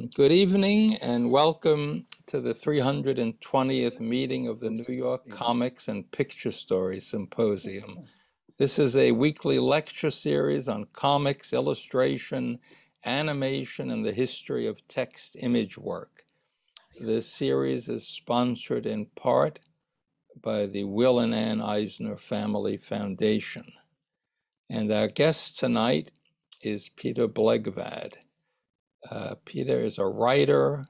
Good evening and welcome to the 320th meeting of the New York Comics and Picture Story Symposium. This is a weekly lecture series on comics, illustration, animation, and the history of text image work. This series is sponsored in part by the Will and Ann Eisner Family Foundation. And our guest tonight is Peter Blegvad. Peter is a writer,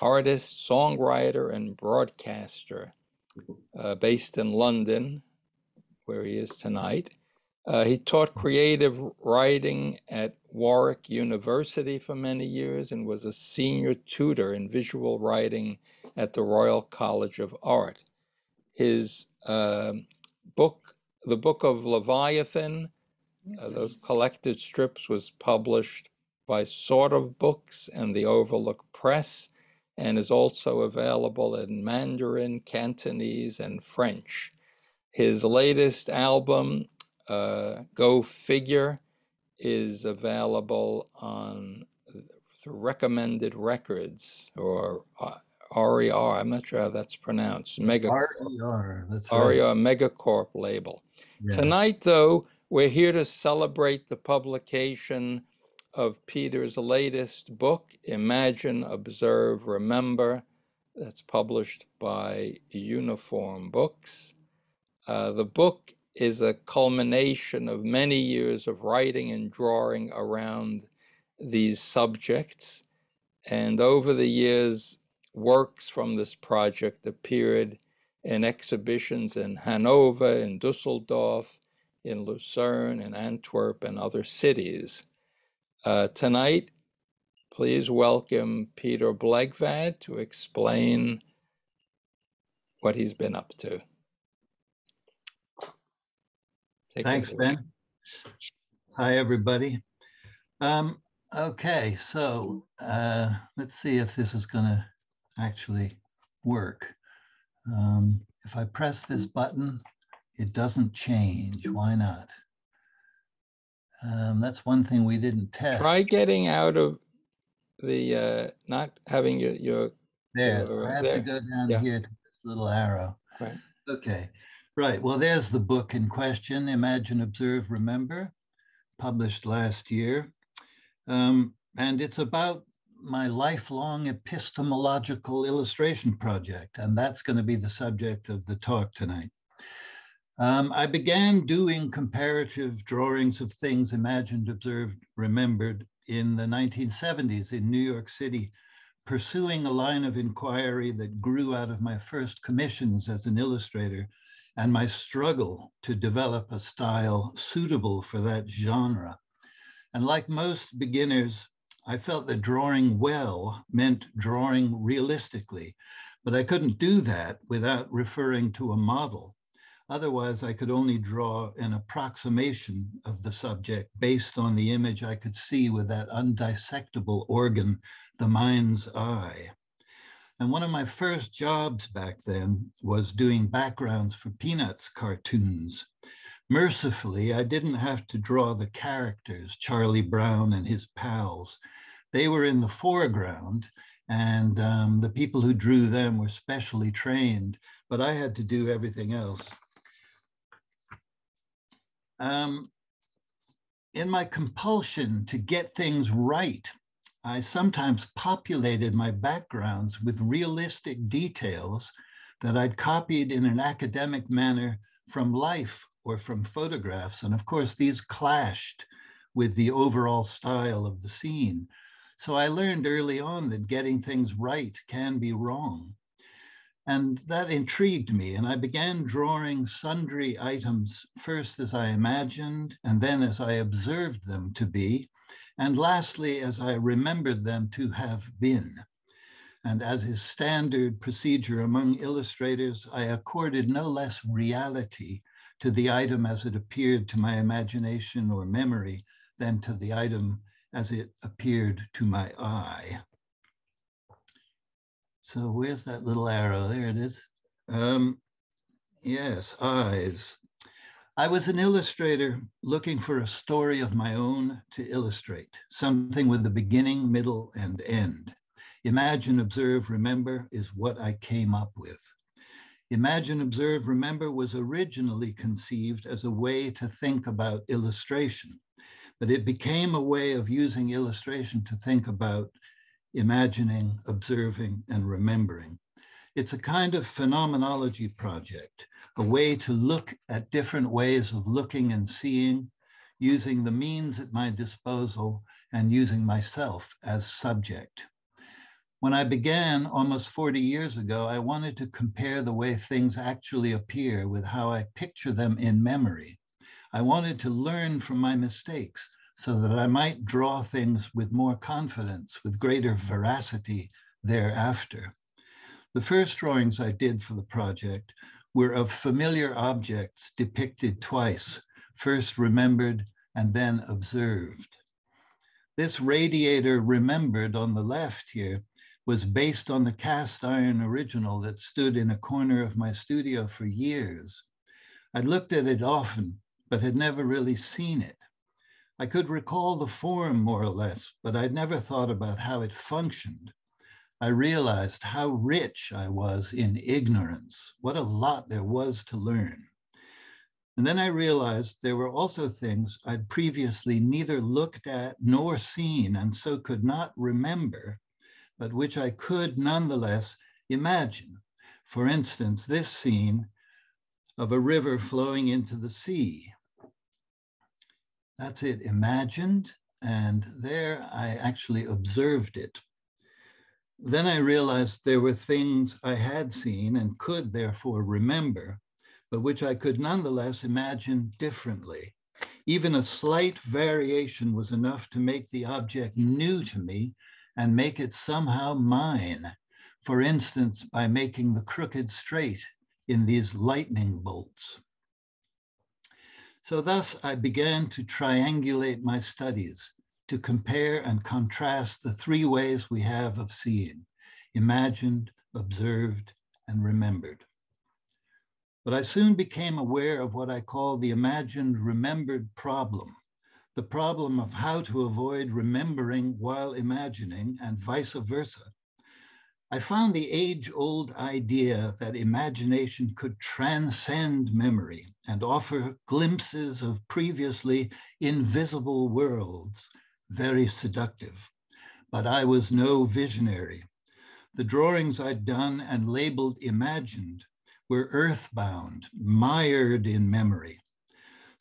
artist, songwriter, and broadcaster based in London, where he is tonight. He taught creative writing at Warwick University for many years and was a senior tutor in visual writing at the Royal College of Art. His book, The Book of Leviathan, those collected strips, was published by Sort of Books and the Overlook Press, and is also available in Mandarin, Cantonese, and French. His latest album, Go Figure, is available on the Recommended Records, or RER, I'm not sure how that's pronounced. RER, that's right. RER Megacorp label. Yeah. Tonight, though, we're here to celebrate the publication of Peter's latest book, Imagine, Observe, Remember, that's published by Uniformbooks. The book is a culmination of many years of writing and drawing around these subjects. And over the years, works from this project appeared in exhibitions in Hanover, in Dusseldorf, in Lucerne, in Antwerp, and other cities. Tonight, please welcome Peter Blegvad to explain what he's been up to. Thanks, Ben. Hi, everybody. Okay, so let's see if this is going to actually work. If I press this button, it doesn't change. Why not? That's one thing we didn't test. Try getting out of the, not having your there. I have to go down here to this little arrow. Right. Okay. Right. Well, there's the book in question, Imagine, Observe, Remember, published last year. And it's about my lifelong epistemological illustration project, and that's going to be the subject of the talk tonight. I began doing comparative drawings of things imagined, observed, remembered in the 1970s in New York City, pursuing a line of inquiry that grew out of my first commissions as an illustrator and my struggle to develop a style suitable for that genre. And like most beginners, I felt that drawing well meant drawing realistically, but I couldn't do that without referring to a model. Otherwise, I could only draw an approximation of the subject based on the image I could see with that undissectable organ, the mind's eye. And one of my first jobs back then was doing backgrounds for Peanuts cartoons. Mercifully, I didn't have to draw the characters, Charlie Brown and his pals. They were in the foreground, and the people who drew them were specially trained, but I had to do everything else. In my compulsion to get things right, I sometimes populated my backgrounds with realistic details that I'd copied in an academic manner from life or from photographs. And of course, these clashed with the overall style of the scene. So I learned early on that getting things right can be wrong. And that intrigued me, and I began drawing sundry items, first as I imagined, and then as I observed them to be, and lastly, as I remembered them to have been. And as is standard procedure among illustrators, I accorded no less reality to the item as it appeared to my imagination or memory than to the item as it appeared to my eye. So where's that little arrow? There it is. Yes, eyes. I was an illustrator looking for a story of my own to illustrate, something with a beginning, middle, and end. Imagine, observe, remember is what I came up with. Imagine, observe, remember was originally conceived as a way to think about illustration, but it became a way of using illustration to think about imagining, observing, and remembering. It's a kind of phenomenology project, a way to look at different ways of looking and seeing, using the means at my disposal and using myself as subject. When I began almost 40 years ago, I wanted to compare the way things actually appear with how I picture them in memory. I wanted to learn from my mistakes so that I might draw things with more confidence, with greater veracity thereafter. The first drawings I did for the project were of familiar objects depicted twice, first remembered and then observed. This radiator remembered on the left here was based on the cast iron original that stood in a corner of my studio for years. I'd looked at it often, but had never really seen it. I could recall the form more or less, but I'd never thought about how it functioned. I realized how rich I was in ignorance, what a lot there was to learn. And then I realized there were also things I'd previously neither looked at nor seen, and so could not remember, but which I could nonetheless imagine. For instance, this scene of a river flowing into the sea. That's it, imagined, and there I actually observed it. Then I realized there were things I had seen and could therefore remember, but which I could nonetheless imagine differently. Even a slight variation was enough to make the object new to me and make it somehow mine. For instance, by making the crooked straight in these lightning bolts. So thus I began to triangulate my studies, to compare and contrast the three ways we have of seeing: imagined, observed, and remembered. But I soon became aware of what I call the imagined remembered problem, the problem of how to avoid remembering while imagining and vice versa. I found the age-old idea that imagination could transcend memory and offer glimpses of previously invisible worlds very seductive. But I was no visionary. The drawings I'd done and labeled imagined were earthbound, mired in memory.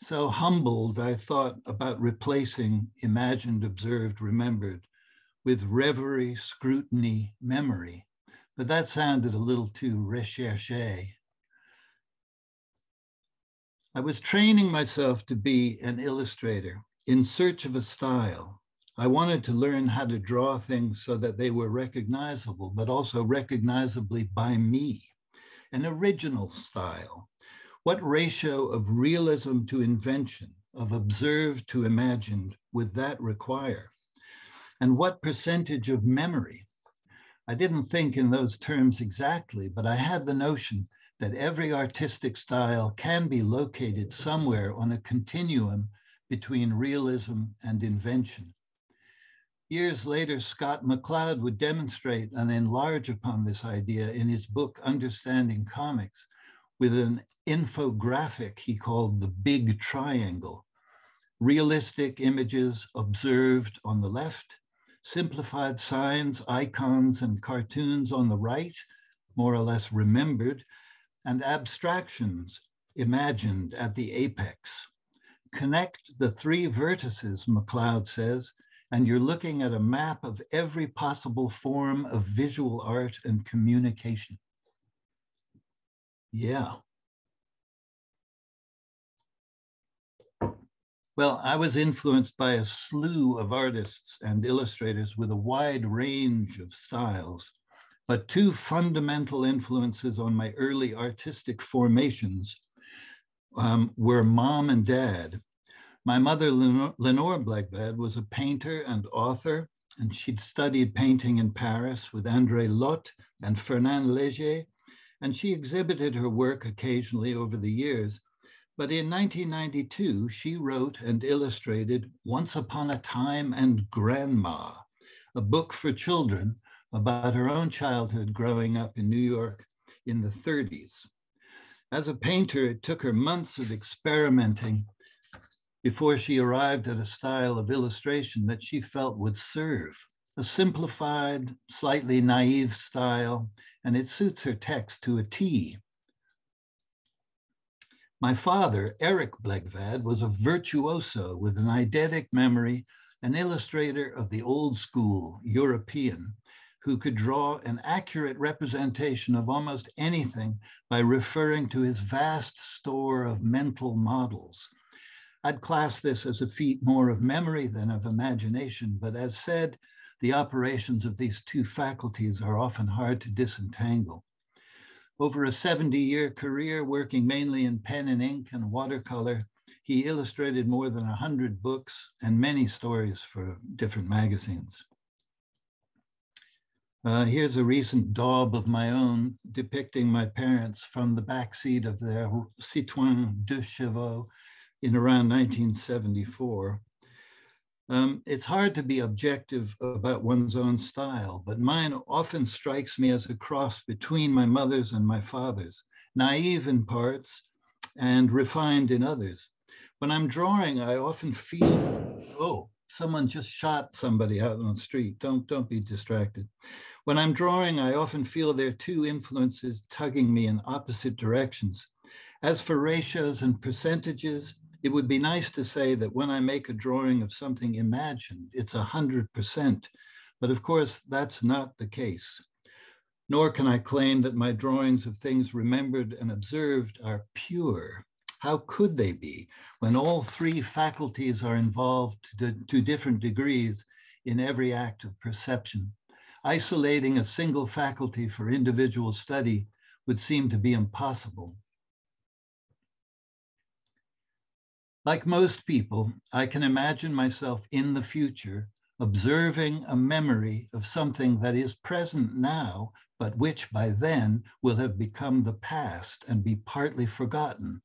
So humbled, I thought about replacing imagined, observed, remembered with reverie, scrutiny, memory. But that sounded a little too recherché. I was training myself to be an illustrator in search of a style. I wanted to learn how to draw things so that they were recognizable, but also recognizably by me. An original style. What ratio of realism to invention, of observed to imagined, would that require? And what percentage of memory? I didn't think in those terms exactly, but I had the notion that every artistic style can be located somewhere on a continuum between realism and invention. Years later, Scott McCloud would demonstrate and enlarge upon this idea in his book, Understanding Comics, with an infographic he called the Big Triangle. Realistic images observed on the left, simplified signs, icons, and cartoons on the right, more or less remembered, and abstractions imagined at the apex. Connect the three vertices, McCloud says, and you're looking at a map of every possible form of visual art and communication. Yeah. Well, I was influenced by a slew of artists and illustrators with a wide range of styles, but two fundamental influences on my early artistic formations were mom and dad. My mother, Lenore Blegvad, was a painter and author, and she'd studied painting in Paris with André Lotte and Fernand Léger, and she exhibited her work occasionally over the years. But in 1992, she wrote and illustrated Once Upon a Time and Grandma, a book for children about her own childhood growing up in New York in the 30s. As a painter, it took her months of experimenting before she arrived at a style of illustration that she felt would serve. A simplified, slightly naive style, and it suits her text to a T. My father, Eric Blegvad, was a virtuoso with an eidetic memory, an illustrator of the old school, European, who could draw an accurate representation of almost anything by referring to his vast store of mental models. I'd class this as a feat more of memory than of imagination, but as said, the operations of these two faculties are often hard to disentangle. Over a 70-year career working mainly in pen and ink and watercolor, he illustrated more than 100 books and many stories for different magazines. Here's a recent daub of my own depicting my parents from the backseat of their Citroën 2 Chevaux in around 1974. It's hard to be objective about one's own style, but mine often strikes me as a cross between my mother's and my father's, naive in parts and refined in others. When I'm drawing, I often feel, oh, someone just shot somebody out on the street. Don't be distracted. When I'm drawing, I often feel there are two influences tugging me in opposite directions. As for ratios and percentages, it would be nice to say that when I make a drawing of something imagined, it's 100%. But of course, that's not the case. Nor can I claim that my drawings of things remembered and observed are pure. How could they be when all three faculties are involved to different degrees in every act of perception? Isolating a single faculty for individual study would seem to be impossible. Like most people, I can imagine myself in the future observing a memory of something that is present now, but which by then will have become the past and be partly forgotten.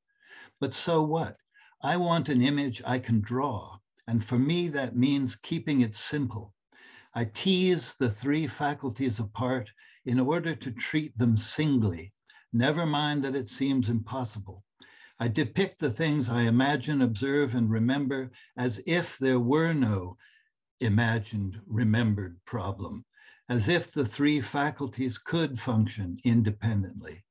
But so what? I want an image I can draw, and for me that means keeping it simple. I tease the three faculties apart in order to treat them singly. Never mind that it seems impossible. I depict the things I imagine, observe, and remember as if there were no imagined, remembered problem, as if the three faculties could function independently.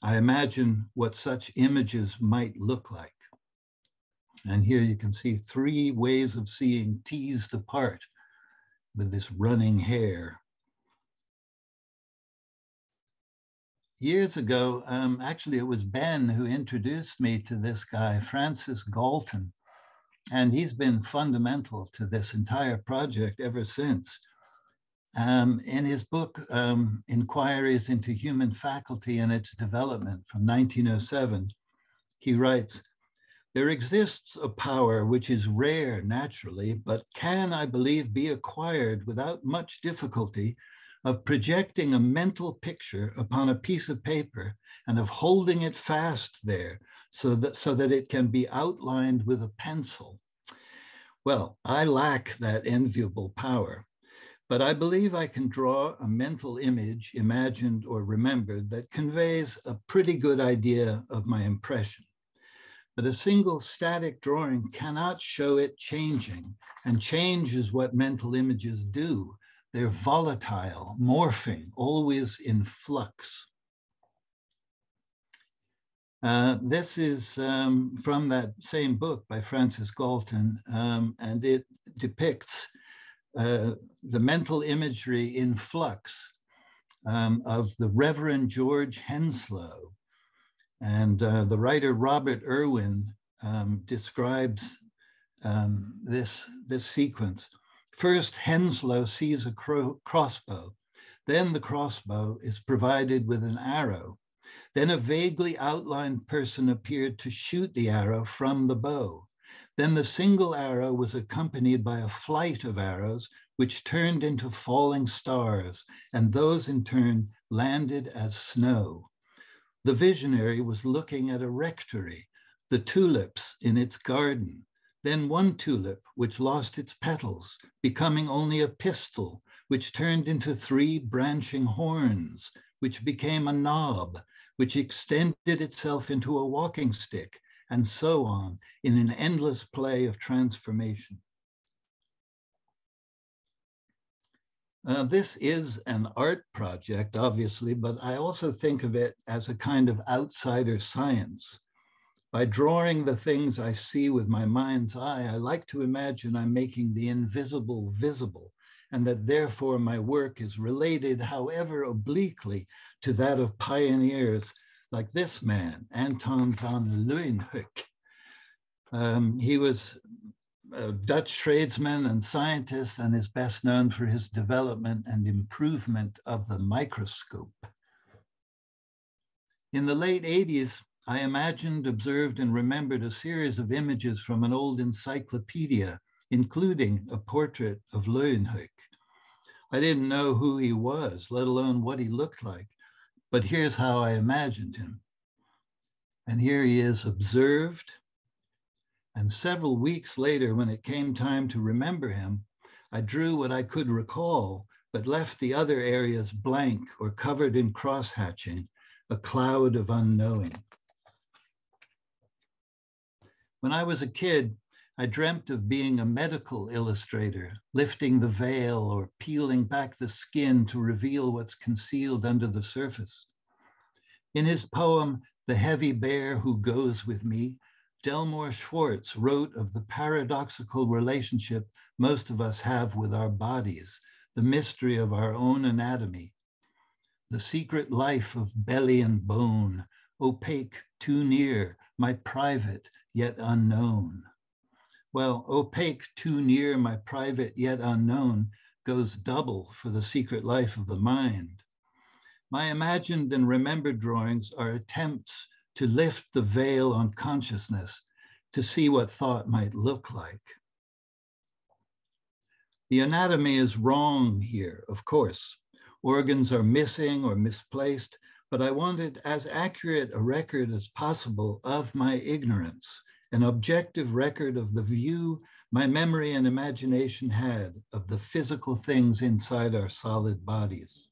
I imagine what such images might look like. And here you can see three ways of seeing teased apart with this running hair. Years ago, actually it was Ben who introduced me to this guy, Francis Galton, and he's been fundamental to this entire project ever since. In his book, Inquiries into Human Faculty and Its Development from 1907, he writes, "There exists a power which is rare naturally, but can, I believe, be acquired without much difficulty, of projecting a mental picture upon a piece of paper and of holding it fast there so that it can be outlined with a pencil. Well, I lack that enviable power, but I believe I can draw a mental image, imagined or remembered, that conveys a pretty good idea of my impression. But a single static drawing cannot show it changing, and change is what mental images do. They're volatile, morphing, always in flux." This is from that same book by Francis Galton, and it depicts the mental imagery in flux of the Reverend George Henslow. And the writer Robert Irwin describes this sequence. First, Henslow sees a crossbow. Then the crossbow is provided with an arrow. Then a vaguely outlined person appeared to shoot the arrow from the bow. Then the single arrow was accompanied by a flight of arrows, which turned into falling stars, and those in turn landed as snow. The visionary was looking at a rectory, the tulips in its garden. Then one tulip, which lost its petals, becoming only a pistil, which turned into 3 branching horns, which became a knob, which extended itself into a walking stick, and so on, in an endless play of transformation. This is an art project, obviously, but I also think of it as a kind of outsider science. By drawing the things I see with my mind's eye, I like to imagine I'm making the invisible visible, and that therefore my work is related, however obliquely, to that of pioneers like this man, Anton van Leeuwenhoek. He was a Dutch tradesman and scientist, and is best known for his development and improvement of the microscope. In the late 80s, I imagined, observed, and remembered a series of images from an old encyclopedia, including a portrait of Leeuwenhoek. I didn't know who he was, let alone what he looked like, but here's how I imagined him. And here he is observed. And several weeks later, when it came time to remember him, I drew what I could recall, but left the other areas blank or covered in cross-hatching, a cloud of unknowing. When I was a kid, I dreamt of being a medical illustrator, lifting the veil or peeling back the skin to reveal what's concealed under the surface. In his poem, The Heavy Bear Who Goes With Me, Delmore Schwartz wrote of the paradoxical relationship most of us have with our bodies, the mystery of our own anatomy, the secret life of belly and bone, opaque, too near, my private, yet unknown. Well, opaque, too near, my private, yet unknown goes double for the secret life of the mind. My imagined and remembered drawings are attempts to lift the veil on consciousness, to see what thought might look like. The anatomy is wrong here, of course. Organs are missing or misplaced, but I wanted as accurate a record as possible of my ignorance, an objective record of the view my memory and imagination had of the physical things inside our solid bodies.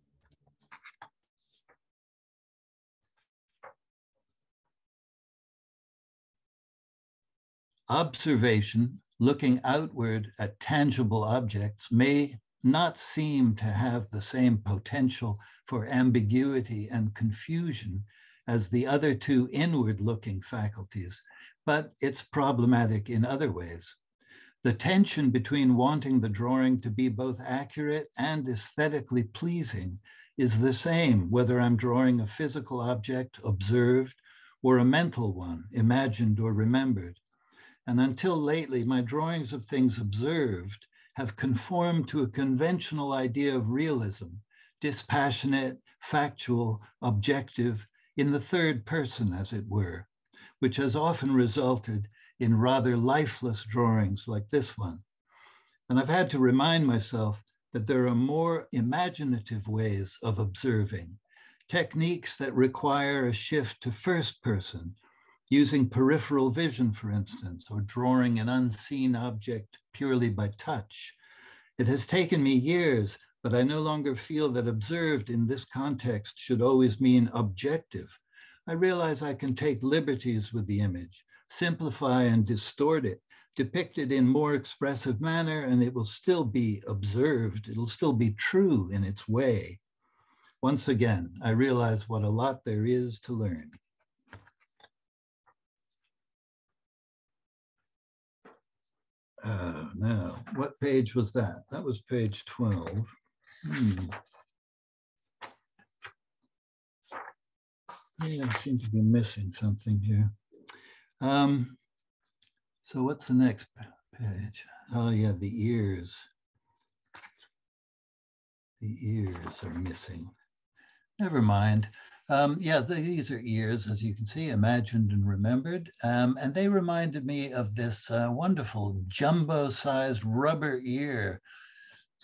Observation, looking outward at tangible objects, may not seem to have the same potential for ambiguity and confusion as the other 2 inward-looking faculties, but it's problematic in other ways. The tension between wanting the drawing to be both accurate and aesthetically pleasing is the same whether I'm drawing a physical object observed or a mental one, imagined or remembered. And until lately, my drawings of things observed have conformed to a conventional idea of realism, dispassionate, factual, objective, in the third person, as it were, which has often resulted in rather lifeless drawings like this one. And I've had to remind myself that there are more imaginative ways of observing, techniques that require a shift to first person, using peripheral vision, for instance, or drawing an unseen object purely by touch. It has taken me years, but I no longer feel that observed in this context should always mean objective. I realize I can take liberties with the image, simplify and distort it, depict it in more expressive manner, and it will still be observed. It'll still be true in its way. Once again, I realize what a lot there is to learn. Now, what page was that? That was page 12. Yeah, I seem to be missing something here. So what's the next page? Oh yeah, the ears. The ears are missing. Never mind. Yeah, these are ears, as you can see, imagined and remembered. And they reminded me of this wonderful jumbo-sized rubber ear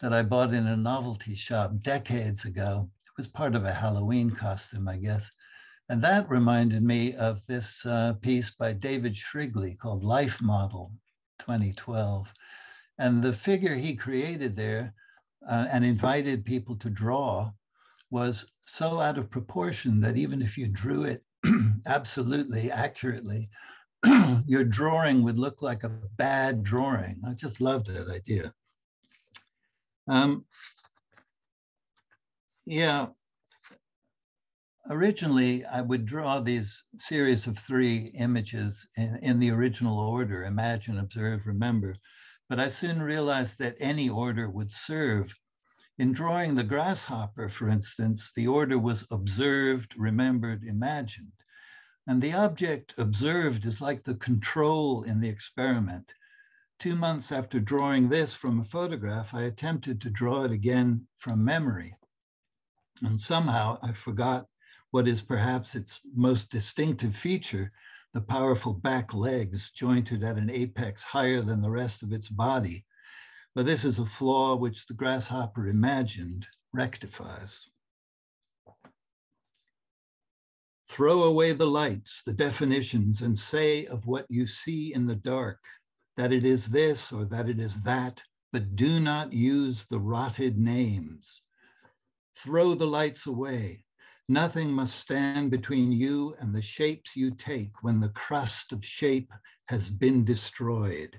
that I bought in a novelty shop decades ago. It was part of a Halloween costume, I guess. And that reminded me of this piece by David Shrigley called Life Model 2012. And the figure he created there and invited people to draw was so out of proportion that even if you drew it absolutely accurately, your drawing would look like a bad drawing. I just loved that idea. Yeah, originally I would draw these series of 3 images in the original order: imagine, observe, remember. But I soon realized that any order would serve. In drawing the grasshopper, for instance, the order was observed, remembered, imagined. And the object observed is like the control in the experiment. 2 months after drawing this from a photograph, I attempted to draw it again from memory. And somehow I forgot what is perhaps its most distinctive feature, the powerful back legs jointed at an apex higher than the rest of its body. But this is a flaw which the grasshopper imagined rectifies. Throw away the lights, the definitions, and say of what you see in the dark, that it is this or that it is that, but do not use the rotted names. Throw the lights away. Nothing must stand between you and the shapes you take when the crust of shape has been destroyed.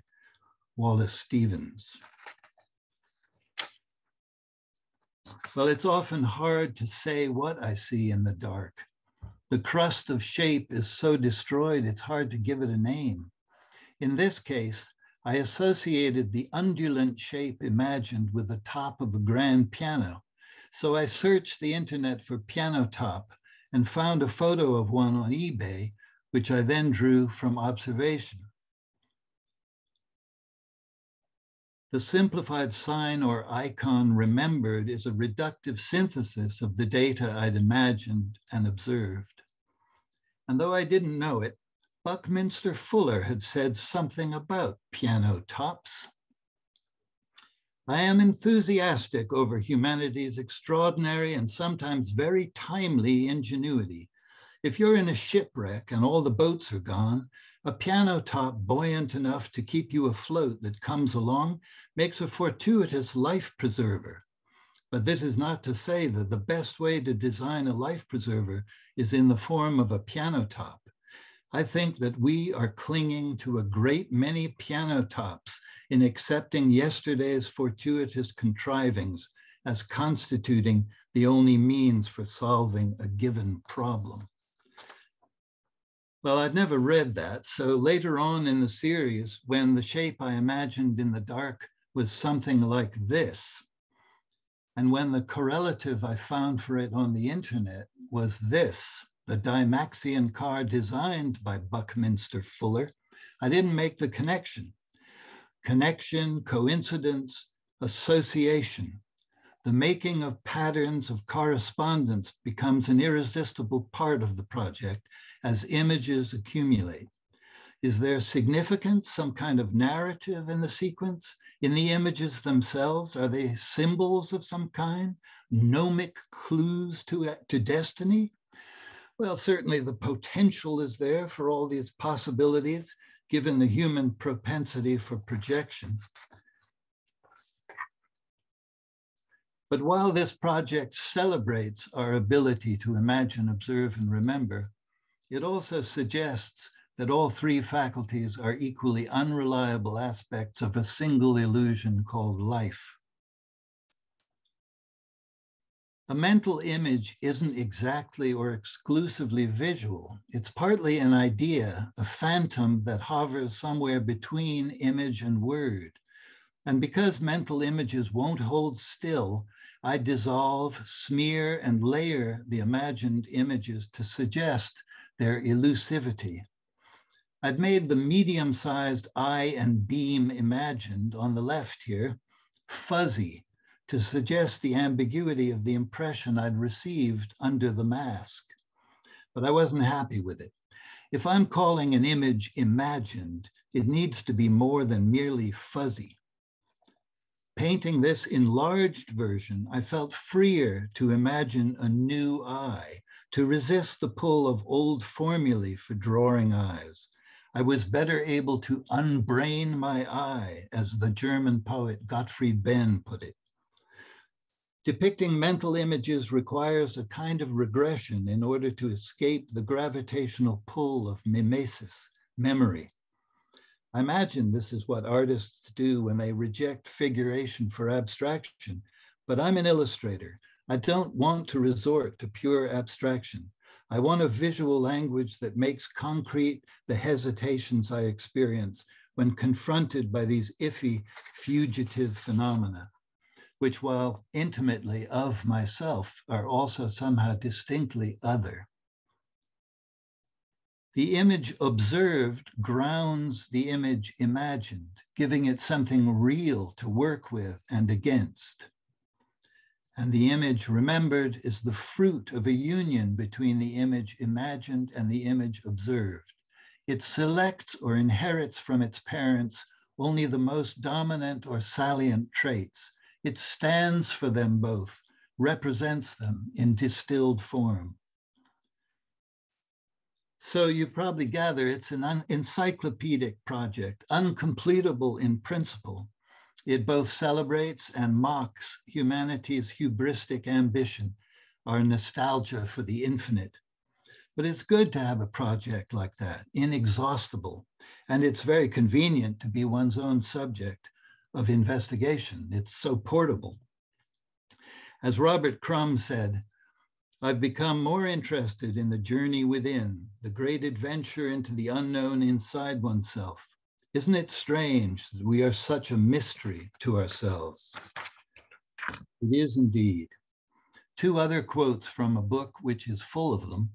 Wallace Stevens. Well, it's often hard to say what I see in the dark. The crust of shape is so destroyed, it's hard to give it a name. In this case, I associated the undulant shape imagined with the top of a grand piano. So I searched the internet for piano top and found a photo of one on eBay, which I then drew from observation. The simplified sign or icon remembered is a reductive synthesis of the data I'd imagined and observed. And though I didn't know it, Buckminster Fuller had said something about piano tops. I am enthusiastic over humanity's extraordinary and sometimes very timely ingenuity. If you're in a shipwreck and all the boats are gone, a piano top buoyant enough to keep you afloat that comes along makes a fortuitous life preserver. But this is not to say that the best way to design a life preserver is in the form of a piano top. I think that we are clinging to a great many piano tops in accepting yesterday's fortuitous contrivings as constituting the only means for solving a given problem. Well, I'd never read that, so later on in the series, when the shape I imagined in the dark was something like this, and when the correlative I found for it on the internet was this, the Dymaxion car designed by Buckminster Fuller, I didn't make the connection. Connection, coincidence, association. The making of patterns of correspondence becomes an irresistible part of the project as images accumulate. Is there significance, some kind of narrative in the sequence? In the images themselves, are they symbols of some kind? Gnomic clues to destiny? Well, certainly the potential is there for all these possibilities, given the human propensity for projection. But while this project celebrates our ability to imagine, observe, and remember, it also suggests that all 3 faculties are equally unreliable aspects of a single illusion called life. A mental image isn't exactly or exclusively visual. It's partly an idea, a phantom that hovers somewhere between image and word. And because mental images won't hold still, I dissolve, smear, and layer the imagined images to suggest their elusivity. I'd made the medium-sized eye and beam imagined on the left here fuzzy to suggest the ambiguity of the impression I'd received under the mask. But I wasn't happy with it. If I'm calling an image imagined, it needs to be more than merely fuzzy. Painting this enlarged version, I felt freer to imagine a new eye, to resist the pull of old formulae for drawing eyes. I was better able to unbrain my eye, as the German poet Gottfried Benn put it. Depicting mental images requires a kind of regression in order to escape the gravitational pull of mimesis, memory. I imagine this is what artists do when they reject figuration for abstraction, but I'm an illustrator. I don't want to resort to pure abstraction. I want a visual language that makes concrete the hesitations I experience when confronted by these iffy, fugitive phenomena, which, while intimately of myself, are also somehow distinctly other. The image observed grounds the image imagined, giving it something real to work with and against. And the image remembered is the fruit of a union between the image imagined and the image observed. It selects or inherits from its parents only the most dominant or salient traits. It stands for them both, represents them in distilled form. So you probably gather it's an encyclopedic project, uncompletable in principle. It both celebrates and mocks humanity's hubristic ambition, our nostalgia for the infinite. But it's good to have a project like that, inexhaustible. And it's very convenient to be one's own subject of investigation. It's so portable. As Robert Crumb said, I've become more interested in the journey within, the great adventure into the unknown inside oneself. Isn't it strange that we are such a mystery to ourselves? It is indeed. Two other quotes from a book which is full of them.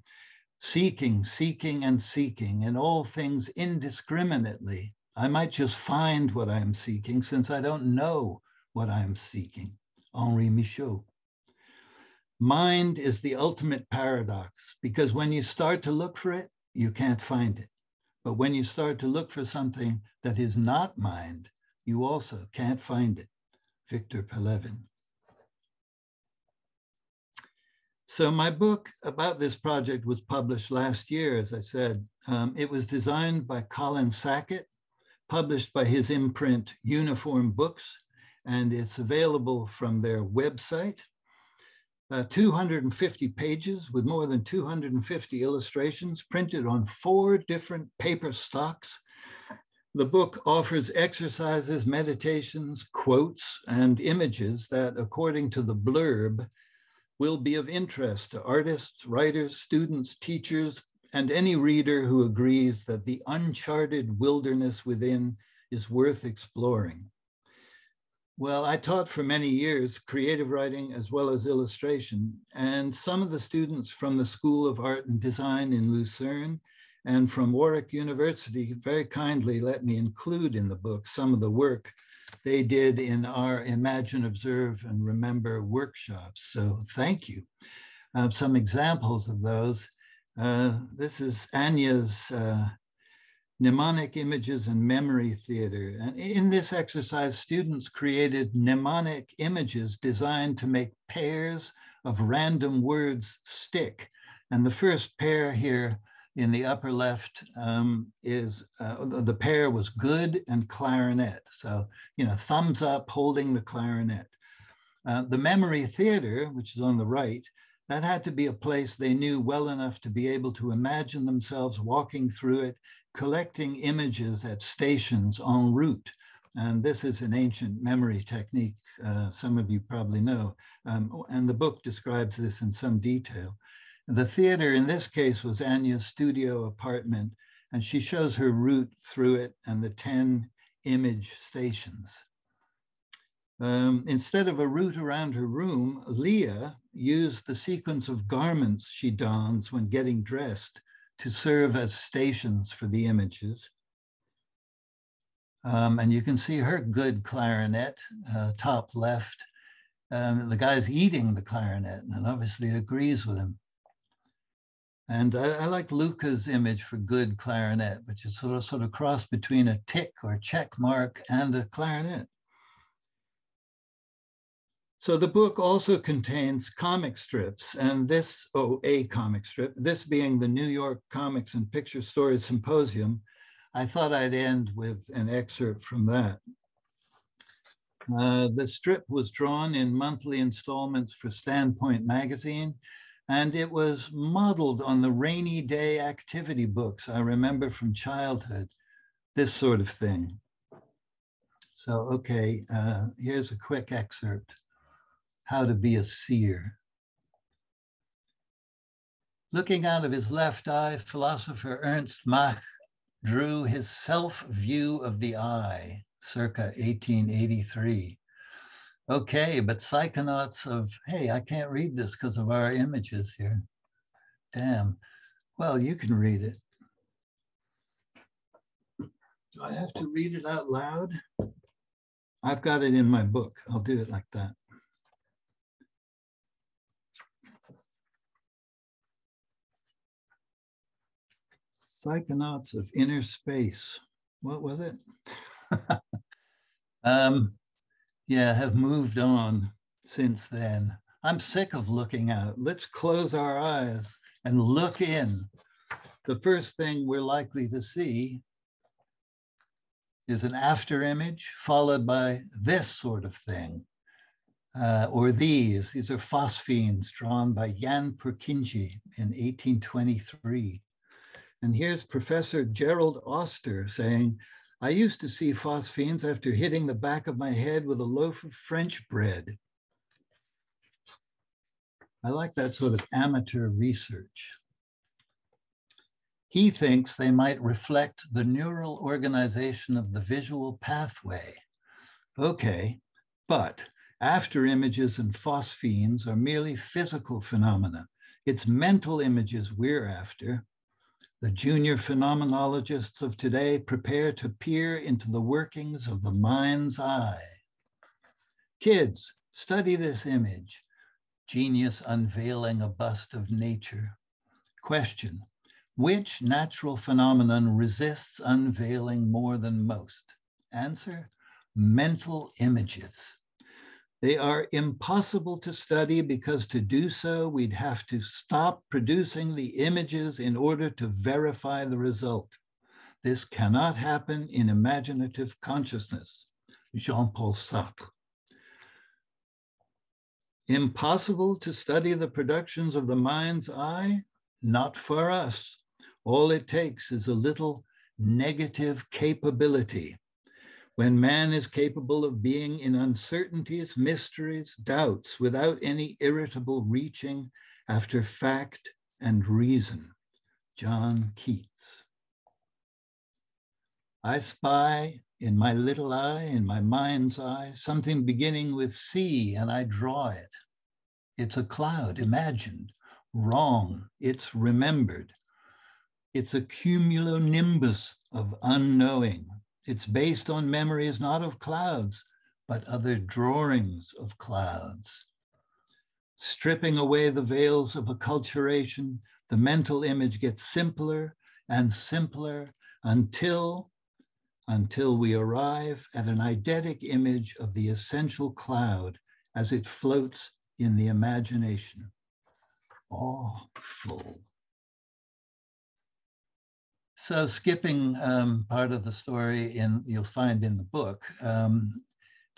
Seeking, seeking, and seeking in all things indiscriminately. I might just find what I am seeking since I don't know what I am seeking. Henri Michaud. Mind is the ultimate paradox because when you start to look for it, you can't find it. But when you start to look for something that is not mind, you also can't find it. Victor Pelevin. So my book about this project was published last year, as I said. It was designed by Colin Sackett, published by his imprint Uniformbooks, and it's available from their website. 250 pages with more than 250 illustrations printed on 4 different paper stocks. The book offers exercises, meditations, quotes, and images that, according to the blurb, will be of interest to artists, writers, students, teachers, and any reader who agrees that the uncharted wilderness within is worth exploring. Well, I taught for many years creative writing as well as illustration, and some of the students from the School of Art and Design in Lucerne and from Warwick University very kindly let me include in the book some of the work they did in our Imagine, Observe, and Remember workshops. So thank you. Some examples of those. This is Anya's mnemonic images and memory theater. And in this exercise, students created mnemonic images designed to make pairs of random words stick. And the first pair here in the upper left is, the pair was good and clarinet. So, thumbs up holding the clarinet. The memory theater, which is on the right, that had to be a place they knew well enough to be able to imagine themselves walking through it, collecting images at stations en route. And this is an ancient memory technique, some of you probably know. And the book describes this in some detail. The theater in this case was Anya's studio apartment, and she shows her route through it and the 10 image stations. Instead of a route around her room, Leah used the sequence of garments she dons when getting dressed to serve as stations for the images. And you can see her good clarinet, top left. The guy's eating the clarinet and obviously agrees with him. And I like Luca's image for good clarinet, which is sort of cross between a tick or check mark and a clarinet. So the book also contains comic strips, and this, a comic strip, this being the New York Comics and Picture Stories Symposium. I thought I'd end with an excerpt from that. The strip was drawn in monthly installments for Standpoint magazine, and it was modeled on the rainy day activity books I remember from childhood, this sort of thing. So, okay, here's a quick excerpt. How to be a seer. Looking out of his left eye, philosopher Ernst Mach drew his self-view of the eye, circa 1883. Okay, but psychonauts of, hey, I can't read this because of our images here. Damn. Well, you can read it. Do I have to read it out loud? I've got it in my book. I'll do it like that. Psychonauts of inner space. What was it? Yeah, have moved on since then. I'm sick of looking out. Let's close our eyes and look in. The first thing we're likely to see is an after image followed by this sort of thing, or these. These are phosphenes drawn by Jan Purkinje in 1823. And here's Professor Gerald Oster saying, I used to see phosphenes after hitting the back of my head with a loaf of French bread. I like that sort of amateur research. He thinks they might reflect the neural organization of the visual pathway. Okay, but after images and phosphenes are merely physical phenomena. It's mental images we're after. The junior phenomenologists of today prepare to peer into the workings of the mind's eye. Kids, study this image. Genius unveiling a bust of nature. Question, which natural phenomenon resists unveiling more than most? Answer, mental images. They are impossible to study because to do so, we'd have to stop producing the images in order to verify the result. This cannot happen in imaginative consciousness. Jean-Paul Sartre. Impossible to study the productions of the mind's eye? Not for us. All it takes is a little negative capability. When man is capable of being in uncertainties, mysteries, doubts, without any irritable reaching after fact and reason. John Keats. I spy in my little eye, in my mind's eye, something beginning with C, and I draw it. It's a cloud, imagined. Wrong, it's remembered. It's a cumulonimbus of unknowing. It's based on memories not of clouds, but other drawings of clouds. Stripping away the veils of acculturation, the mental image gets simpler and simpler until we arrive at an eidetic image of the essential cloud as it floats in the imagination. Awful. So skipping part of the story you'll find in the book,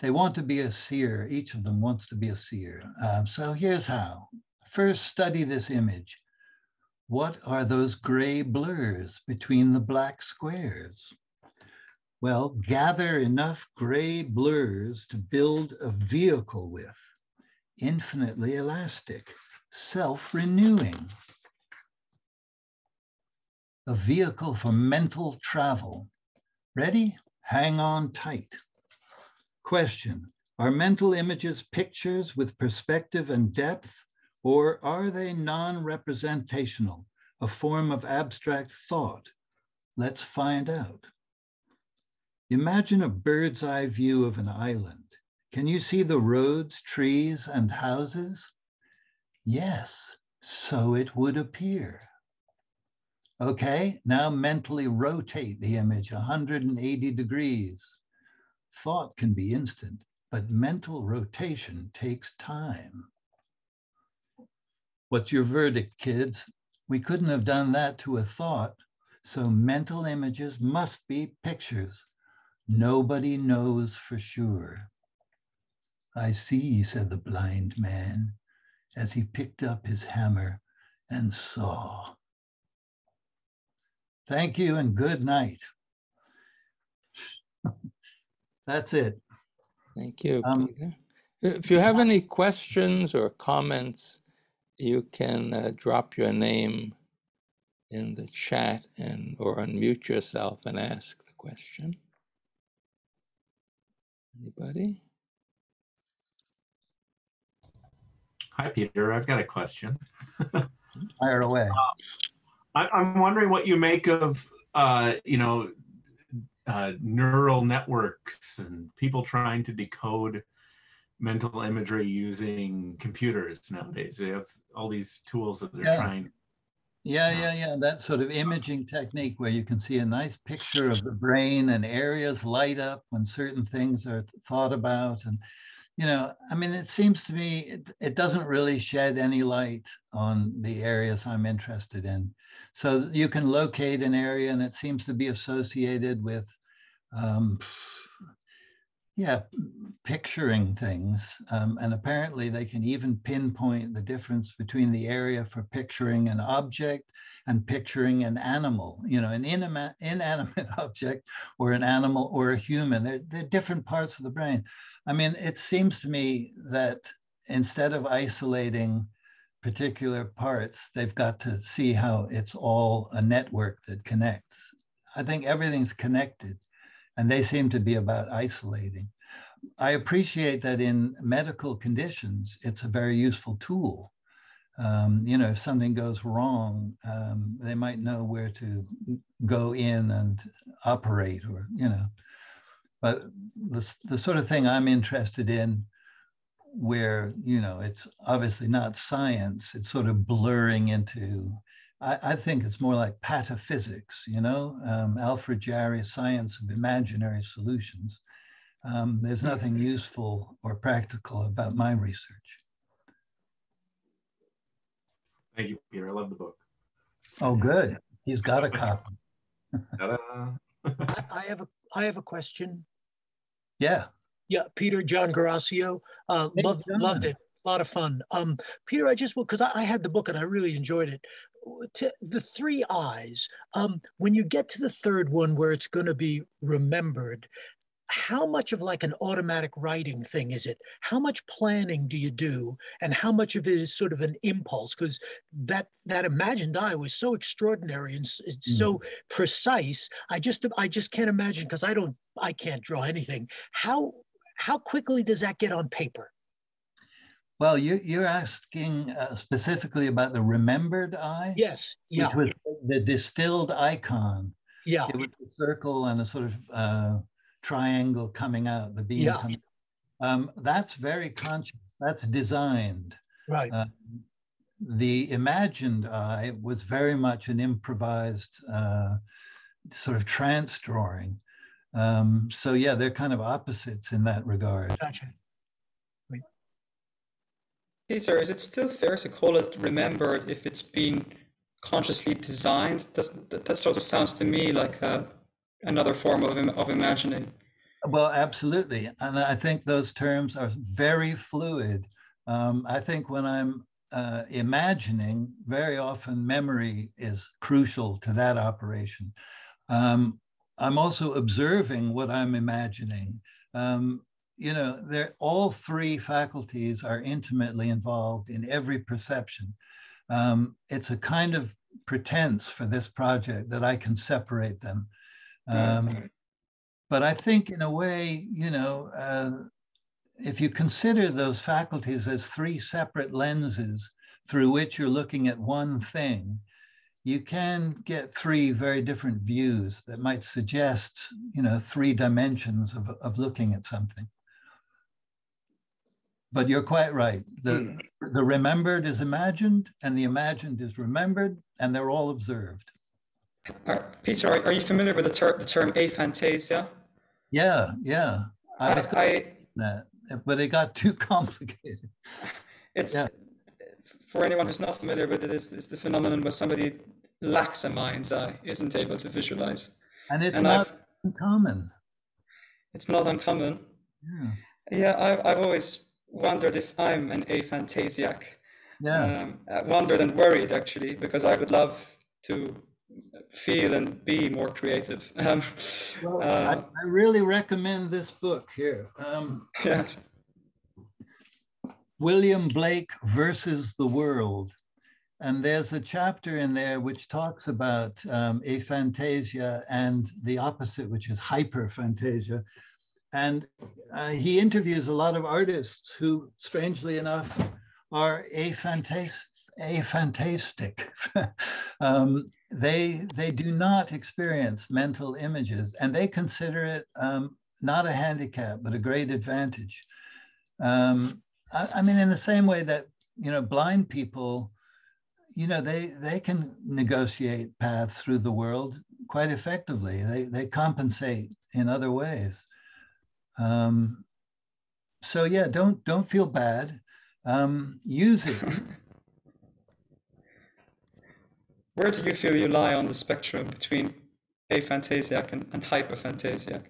they want to be a seer. Each of them wants to be a seer. So here's how. First, study this image. What are those gray blurs between the black squares? Well, gather enough gray blurs to build a vehicle with, infinitely elastic, self-renewing. A vehicle for mental travel. Ready? Hang on tight. Question, are mental images pictures with perspective and depth, or are they non-representational, a form of abstract thought? Let's find out. Imagine a bird's eye view of an island. Can you see the roads, trees, and houses? Yes, so it would appear. Okay, now mentally rotate the image 180 degrees. Thought can be instant, but mental rotation takes time. What's your verdict, kids? We couldn't have done that to a thought, so mental images must be pictures. Nobody knows for sure. I see, said the blind man, as he picked up his hammer and saw. Thank you and good night. That's it. Thank you, Peter. If you have any questions or comments, you can drop your name in the chat or unmute yourself and ask the question. Anybody? Hi, Peter. I've got a question. Fire away. I'm wondering what you make of, neural networks and people trying to decode mental imagery using computers nowadays. They have all these tools that they're trying. Yeah. That sort of imaging technique where you can see a nice picture of the brain and areas light up when certain things are thought about. And, I mean, it seems to me it doesn't really shed any light on the areas I'm interested in. So you can locate an area and it seems to be associated with, picturing things. And apparently they can even pinpoint the difference between the area for picturing an object and picturing an animal, an inanimate object or an animal or a human. They're different parts of the brain. I mean, it seems to me that instead of isolating particular parts, they've got to see how it's all a network that connects. I think everything's connected, and they seem to be about isolating. I appreciate that in medical conditions, it's a very useful tool. If something goes wrong, they might know where to go in and operate, or, but the sort of thing I'm interested in where, it's obviously not science, it's sort of blurring into, I think it's more like pataphysics, Alfred Jarry's Science of Imaginary Solutions. There's nothing useful or practical about my research. Thank you, Peter. I love the book. Oh, good. He's got a copy. I have a question. Yeah. Yeah, Peter, John Garasio, loved it. A lot of fun. Peter, because I had the book and I really enjoyed it. The three I's, when you get to the third one where it's going to be remembered, how much of like an automatic writing thing is it? How much planning do you do? And how much of it is sort of an impulse? Because that imagined I was so extraordinary and it's so precise. I just can't imagine, because I can't draw anything. How quickly does that get on paper? Well, you're asking specifically about the remembered I? Yes, yeah. Which was the distilled icon. Yeah. It was a circle and a sort of triangle coming out, the beam coming out. That's very conscious, that's designed. Right. The imagined I was very much an improvised sort of trance drawing. So yeah, they're kind of opposites in that regard. Gotcha. Peter, is it still fair to call it remembered if it's been consciously designed? That sort of sounds to me like another form of imagining. Well, absolutely. And I think those terms are very fluid. I think when I'm imagining, very often memory is crucial to that operation. I'm also observing what I'm imagining. All three faculties are intimately involved in every perception. It's a kind of pretense for this project that I can separate them. But I think in a way, if you consider those faculties as three separate lenses through which you're looking at one thing, you can get three very different views that might suggest, three dimensions of looking at something. But you're quite right. The remembered is imagined, and the imagined is remembered, and they're all observed. Peter, are you familiar with the term aphantasia? Yeah. I was that, but it got too complicated. For anyone who's not familiar with it, it's the phenomenon where somebody lacks a mind's eye, isn't able to visualize. And it's not uncommon. It's not uncommon. Yeah. Yeah, I've always wondered if I'm an aphantasiac. Yeah. Wondered and worried, actually, because I would love to feel and be more creative. Well, I really recommend this book here. Yeah. William Blake versus the World. And there's a chapter in there which talks about aphantasia and the opposite, which is hyperphantasia. And he interviews a lot of artists who, strangely enough, are aphantastic. They do not experience mental images, and they consider it not a handicap, but a great advantage. I mean, in the same way that, you know, blind people, you know, they can negotiate paths through the world quite effectively. They compensate in other ways. So yeah, don't feel bad. Use it. Where do you feel you lie on the spectrum between aphantasiac and hyperphantasiac?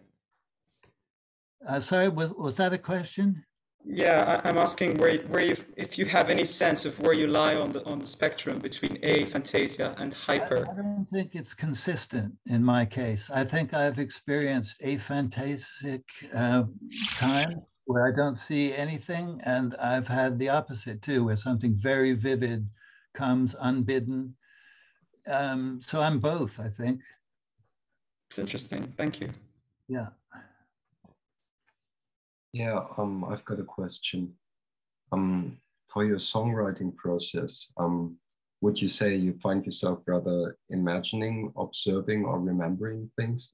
Sorry, was that a question? Yeah, I'm asking where you, if you have any sense of where you lie on the spectrum between aphantasia and hyper. I don't think it's consistent in my case. I think I've experienced aphantasic times where I don't see anything, and I've had the opposite too, where something very vivid comes unbidden. So I'm both, I think. It's interesting. Thank you. Yeah. Yeah, I've got a question. For your songwriting process, would you say you find yourself rather imagining, observing, or remembering things?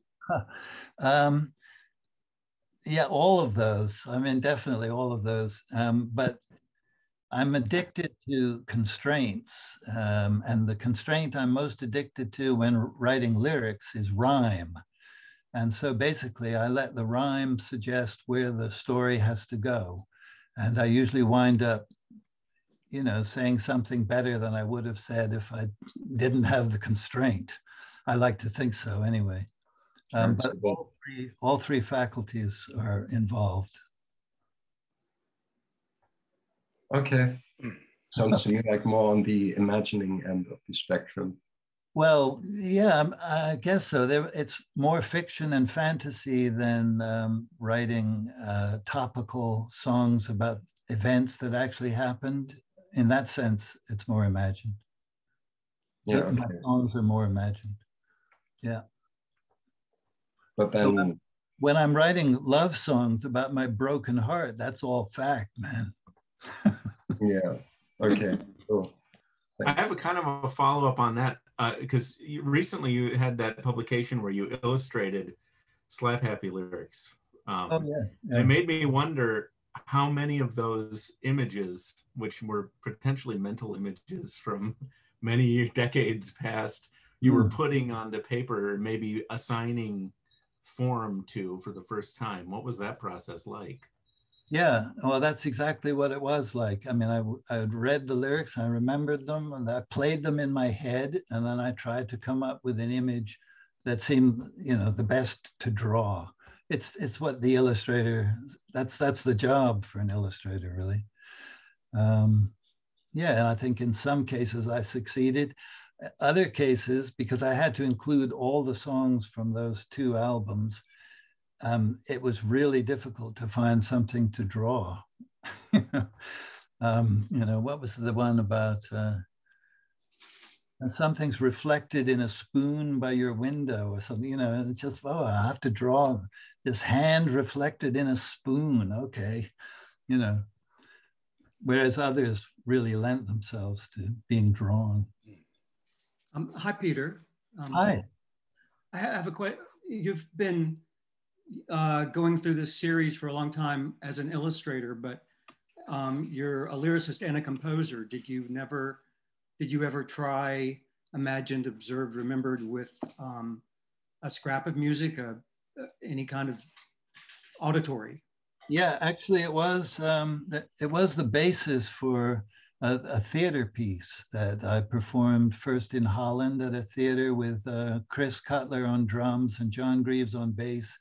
Yeah, all of those. I mean, definitely all of those. But I'm addicted to constraints. And the constraint I'm most addicted to when writing lyrics is rhyme. And so basically, I let the rhyme suggest where the story has to go. And I usually wind up, you know, saying something better than I would have said if I didn't have the constraint. I like to think so anyway. But all three faculties are involved. Okay. Sounds to me like more on the imagining end of the spectrum. Well, yeah, I guess so. It's more fiction and fantasy than writing topical songs about events that actually happened. In that sense, it's more imagined. Yeah, okay. My songs are more imagined. Yeah. But then, when I'm writing love songs about my broken heart, that's all fact, man. Yeah. Okay. Cool. Thanks. I have a kind of a follow-up on that because recently you had that publication where you illustrated Slap Happy lyrics. Oh yeah. And it made me wonder how many of those images, which were potentially mental images from many decades past, you were putting onto paper, maybe assigning form to for the first time. What was that process like? Yeah, well, that's exactly what it was like. I mean, I had read the lyrics, I remembered them, and I played them in my head, and then I tried to come up with an image that seemed, you know, the best to draw. It's what the illustrator, that's the job for an illustrator, really. Yeah, and I think in some cases I succeeded. Other cases, because I had to include all the songs from those two albums, it was really difficult to find something to draw. You know, what was the one about something's reflected in a spoon by your window or something, you know, it's just, oh, I have to draw this hand reflected in a spoon. Okay, you know, whereas others really lent themselves to being drawn. Hi, Peter. Hi. I have a question. You've been going through this series for a long time as an illustrator, but you're a lyricist and a composer. Did you ever try imagined, observed, remembered with a scrap of music, any kind of auditory? Yeah, actually it was the basis for a theater piece that I performed first in Holland at a theater with Chris Cutler on drums and John Greaves on bass.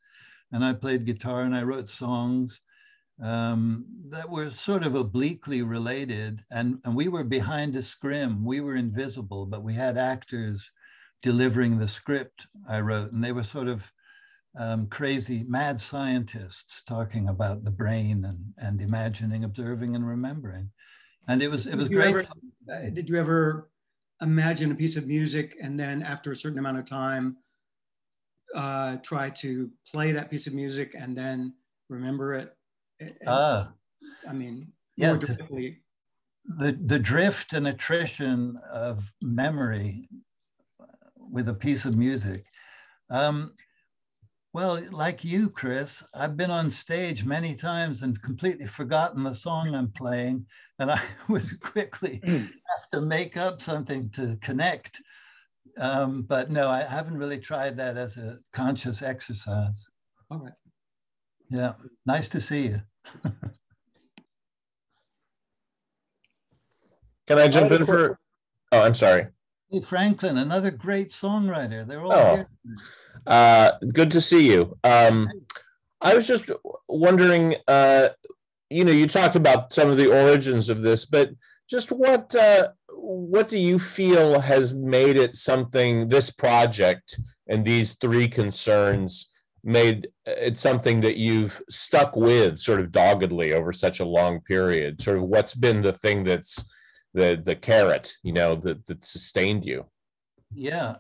And I played guitar and I wrote songs. that were sort of obliquely related. And we were behind a scrim. We were invisible, but we had actors delivering the script I wrote. And they were sort of crazy, mad scientists talking about the brain and imagining, observing, and remembering. And it was great. Did you ever imagine a piece of music and then after a certain amount of time, try to play that piece of music and then remember it? I mean, more directly. The drift and attrition of memory with a piece of music. Well, like you, Chris, I've been on stage many times and completely forgotten the song I'm playing, and I would quickly have to make up something to connect. But no, I haven't really tried that as a conscious exercise. All right. Yeah, nice to see you. Can I jump in for? Oh, I'm sorry. Hey, Franklin, another great songwriter. They're all here. Good to see you. I was just wondering, you talked about some of the origins of this, but just what do you feel has made it something, this project and these three concerns made it something that you've stuck with sort of doggedly over such a long period? Sort of what's been the thing that's the carrot, that sustained you? Yeah.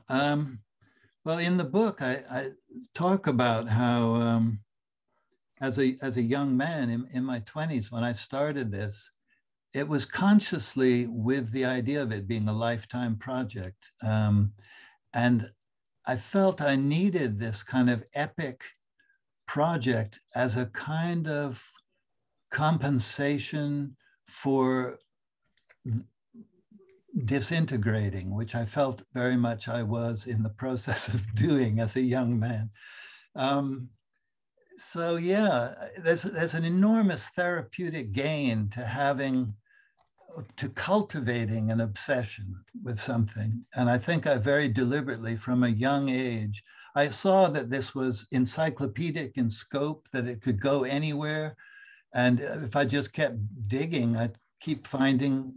Well, in the book, I talk about how, as a young man in my 20s, when I started this, it was consciously with the idea of it being a lifetime project. And I felt I needed this kind of epic project as a kind of compensation for disintegrating, which I felt very much I was in the process of doing as a young man. So yeah, there's an enormous therapeutic gain to cultivating an obsession with something. And I think I very deliberately, from a young age, I saw that this was encyclopedic in scope, that it could go anywhere. And if I just kept digging, I'd keep finding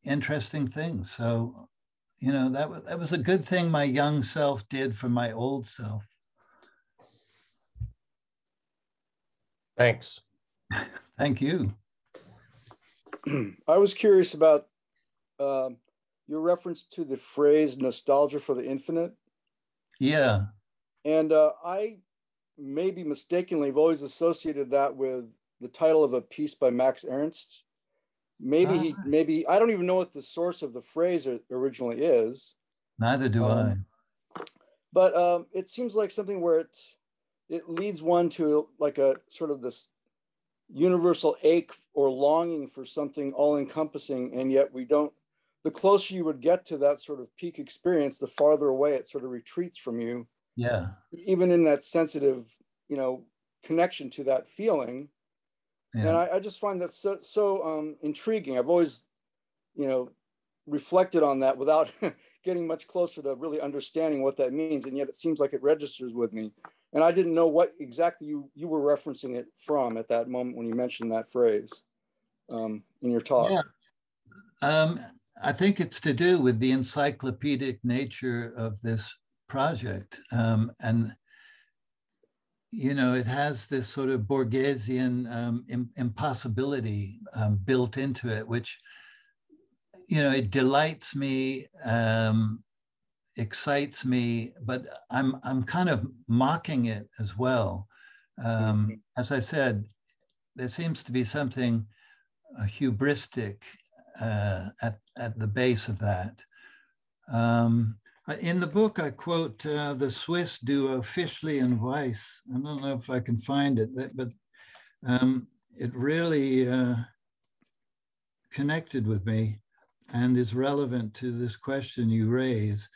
interesting things. So, that was a good thing my young self did for my old self. Thanks. Thank you. I was curious about your reference to the phrase nostalgia for the infinite. Yeah. And I maybe mistakenly have always associated that with the title of a piece by Max Ernst. Maybe I don't even know what the source of the phrase originally is. Neither do I. But it seems like something where it leads one to like a sort of this universal ache or longing for something all-encompassing, and yet we don't. The closer you would get to that sort of peak experience, the farther away it sort of retreats from you. Yeah. Even in that sensitive, connection to that feeling. Yeah. And I just find that so intriguing. I've always, reflected on that without getting much closer to really understanding what that means. And yet it seems like it registers with me. And I didn't know what exactly you were referencing it from at that moment when you mentioned that phrase in your talk. Yeah. I think it's to do with the encyclopedic nature of this project. And it has this sort of Borgesian impossibility built into it, which, it delights me, excites me, but I'm kind of mocking it as well. As I said, there seems to be something hubristic at the base of that. In the book, I quote the Swiss duo Fischli and Weiss. I don't know if I can find it, but it really connected with me and is relevant to this question you raise,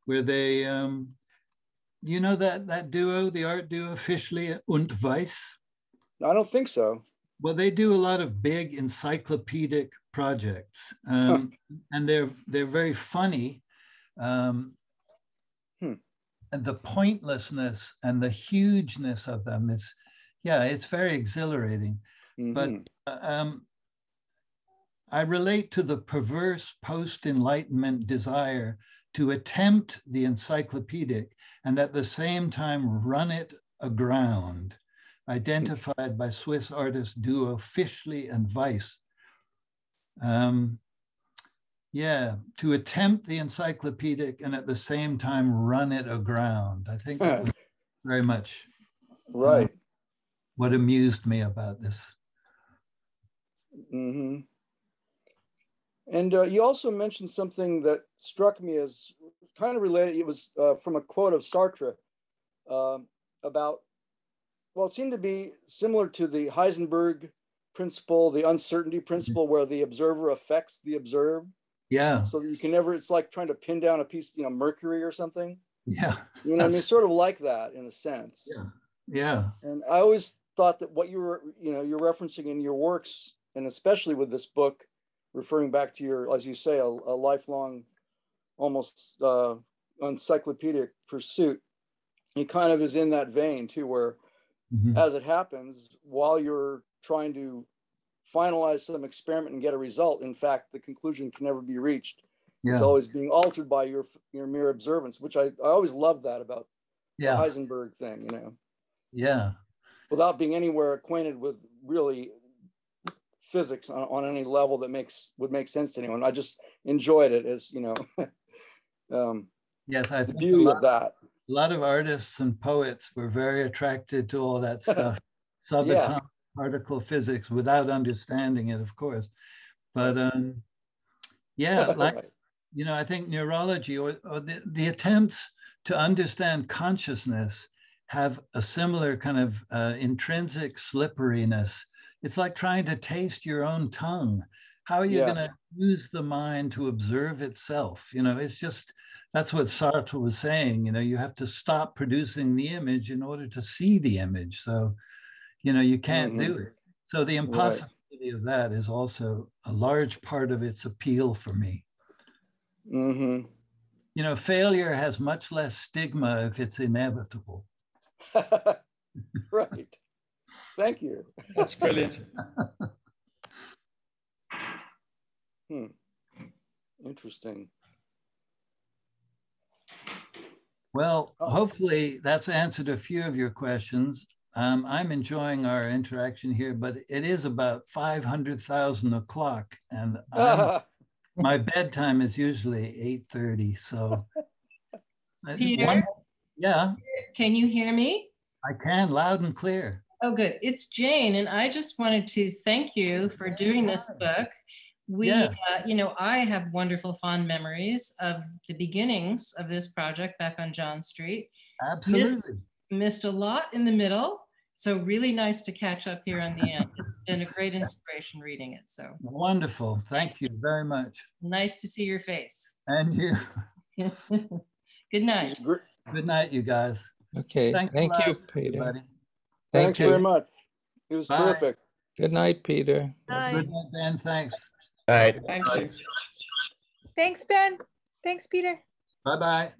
where they, that duo, the art duo Fischli and Weiss? I don't think so. Well, they do a lot of big encyclopedic projects, and they're very funny. And the pointlessness and the hugeness of them is, it's very exhilarating. But I relate to the perverse post-Enlightenment desire to attempt the encyclopedic and at the same time run it aground, identified by Swiss artist duo Fischli and Weiss. Yeah, to attempt the encyclopedic and at the same time run it aground. I think that was very much what amused me about this. And you also mentioned something that struck me as kind of related. It was from a quote of Sartre about, well, it seemed to be similar to the Heisenberg principle, the uncertainty principle, where the observer affects the observed. Yeah. So that you can never, it's like trying to pin down a piece, you know, mercury or something. Yeah. You know, I mean, sort of like that in a sense. Yeah. Yeah. And I always thought that what you were, you know, you're referencing in your works, and especially with this book, referring back to your, as you say, a lifelong, almost encyclopedic pursuit, it kind of is in that vein too, where as it happens, while you're trying to finalize some experiment and get a result, in fact, the conclusion can never be reached. It's always being altered by your mere observance, which I always love that about the Heisenberg thing, you know. Yeah. Without being anywhere acquainted with really physics on any level that would make sense to anyone. I just enjoyed it as, you know, yes, I the think beauty of that. A lot of artists and poets were very attracted to all that stuff, subatomic particle physics, without understanding it, of course. But yeah, like, you know, I think neurology or the attempts to understand consciousness have a similar kind of intrinsic slipperiness. It's like trying to taste your own tongue. How are you going to use the mind to observe itself? You know, it's just, that's what Sartre was saying. You know, you have to stop producing the image in order to see the image. So, you know, you can't do it. So the impossibility of that is also a large part of its appeal for me. You know, failure has much less stigma if it's inevitable. Right. Thank you. That's brilliant. Interesting. Well, hopefully that's answered a few of your questions. I'm enjoying our interaction here, but it is about 500,000 o'clock, and my bedtime is usually 8:30. So, Peter, yeah. Can you hear me? I can, loud and clear. Oh, good. It's Jane, and I just wanted to thank you for doing this book. You know, I have wonderful fond memories of the beginnings of this project back on John Street. Absolutely. Missed a lot in the middle, so really nice to catch up here on the end. It's been a great inspiration reading it. So wonderful. Thank you very much. Nice to see your face. And you. Good night. Good night, you guys. Okay. Thank you, Peter. Everybody. Thanks very much. It was terrific. Good night, Peter. Good night, Ben. Thanks. All right. Thank you. Thanks, Ben. Thanks, Peter. Bye-bye.